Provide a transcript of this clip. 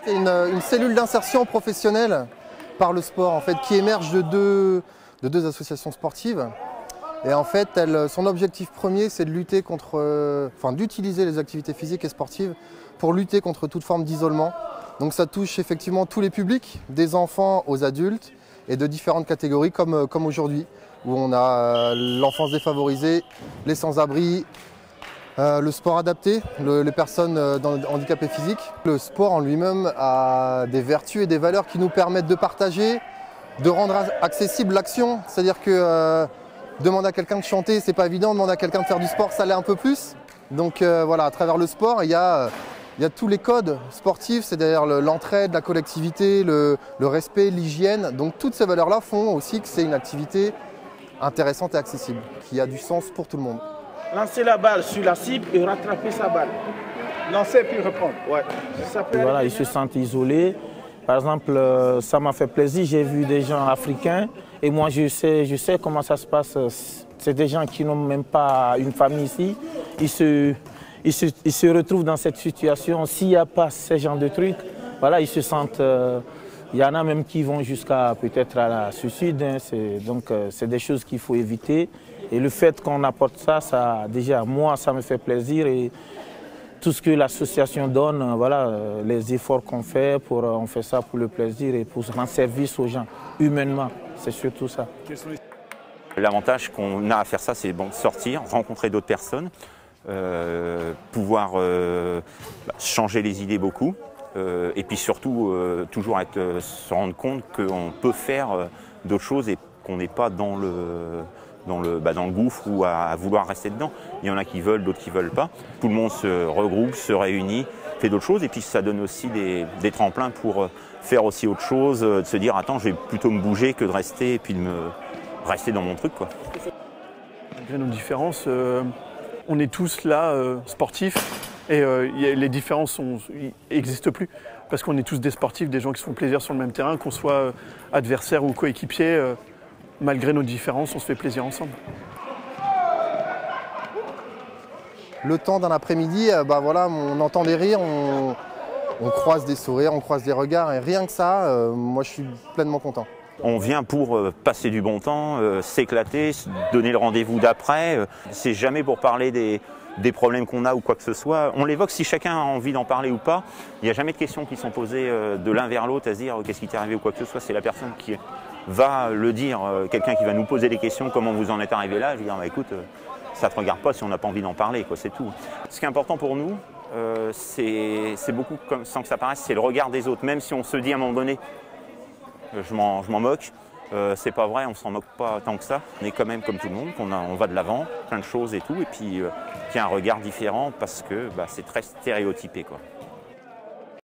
il y a une cellule d'insertion professionnelle par le sport en fait, qui émerge de deux associations sportives. Et en fait, son objectif premier, c'est de lutter contre, d'utiliser les activités physiques et sportives pour lutter contre toute forme d'isolement. Donc ça touche effectivement tous les publics, des enfants aux adultes et de différentes catégories comme aujourd'hui, où on a l'enfance défavorisée, les sans-abri, le sport adapté, les personnes handicapées physiques. Le sport en lui-même a des vertus et des valeurs qui nous permettent de partager, de rendre accessible l'action. C'est-à-dire que demander à quelqu'un de chanter, c'est pas évident, demander à quelqu'un de faire du sport, ça l'est un peu plus. Donc voilà, à travers le sport, il y a tous les codes sportifs, c'est-à-dire l'entraide, la collectivité, le respect, l'hygiène. Donc toutes ces valeurs-là font aussi que c'est une activité intéressante et accessible, qui a du sens pour tout le monde. Lancer la balle sur la cible et rattraper sa balle. Lancer puis reprendre. Ouais. Voilà, ils se sentent isolés. Par exemple, ça m'a fait plaisir, j'ai vu des gens africains et moi je sais comment ça se passe. C'est des gens qui n'ont même pas une famille ici. Ils se retrouvent dans cette situation. S'il n'y a pas ce genre de trucs, voilà, ils se sentent... Il y en a même qui vont jusqu'à peut-être à la suicide. Hein, donc c'est des choses qu'il faut éviter. Et le fait qu'on apporte ça, déjà, moi, ça me fait plaisir. Et tout ce que l'association donne, voilà, les efforts qu'on fait, on fait ça pour le plaisir et pour rendre service aux gens, humainement. C'est surtout ça. L'avantage qu'on a à faire ça, c'est bon, sortir, rencontrer d'autres personnes, pouvoir changer les idées beaucoup. Et puis surtout, toujours se rendre compte qu'on peut faire d'autres choses et qu'on n'est pas dans le gouffre ou à vouloir rester dedans. Il y en a qui veulent, d'autres qui ne veulent pas. Tout le monde se regroupe, se réunit, fait d'autres choses et puis ça donne aussi des tremplins pour faire aussi autre chose, de se dire attends, je vais plutôt me bouger que de rester et puis de rester dans mon truc, quoi. Malgré nos différences, on est tous là sportifs et les différences n'existent plus parce qu'on est tous des sportifs, des gens qui se font plaisir sur le même terrain, qu'on soit adversaires ou coéquipiers. Malgré nos différences, on se fait plaisir ensemble. Le temps d'un après-midi, voilà, on entend des rires, on croise des sourires, on croise des regards et rien que ça, moi je suis pleinement content. On vient pour passer du bon temps, s'éclater, donner le rendez-vous d'après. C'est jamais pour parler des problèmes qu'on a ou quoi que ce soit. On l'évoque si chacun a envie d'en parler ou pas. Il n'y a jamais de questions qui sont posées de l'un vers l'autre à se dire qu'est-ce qui t'est arrivé ou quoi que ce soit. C'est la personne qui va le dire, quelqu'un qui va nous poser des questions, comment vous en êtes arrivé là. Je vais dire écoute, ça ne te regarde pas si on n'a pas envie d'en parler, quoi, c'est tout. Ce qui est important pour nous, c'est beaucoup, sans que ça paraisse, c'est le regard des autres. Même si on se dit à un moment donné, je m'en moque, c'est pas vrai, on s'en moque pas tant que ça. On est quand même comme tout le monde, on va de l'avant, plein de choses et tout, et puis qu'il y a un regard différent parce que c'est très stéréotypé, quoi.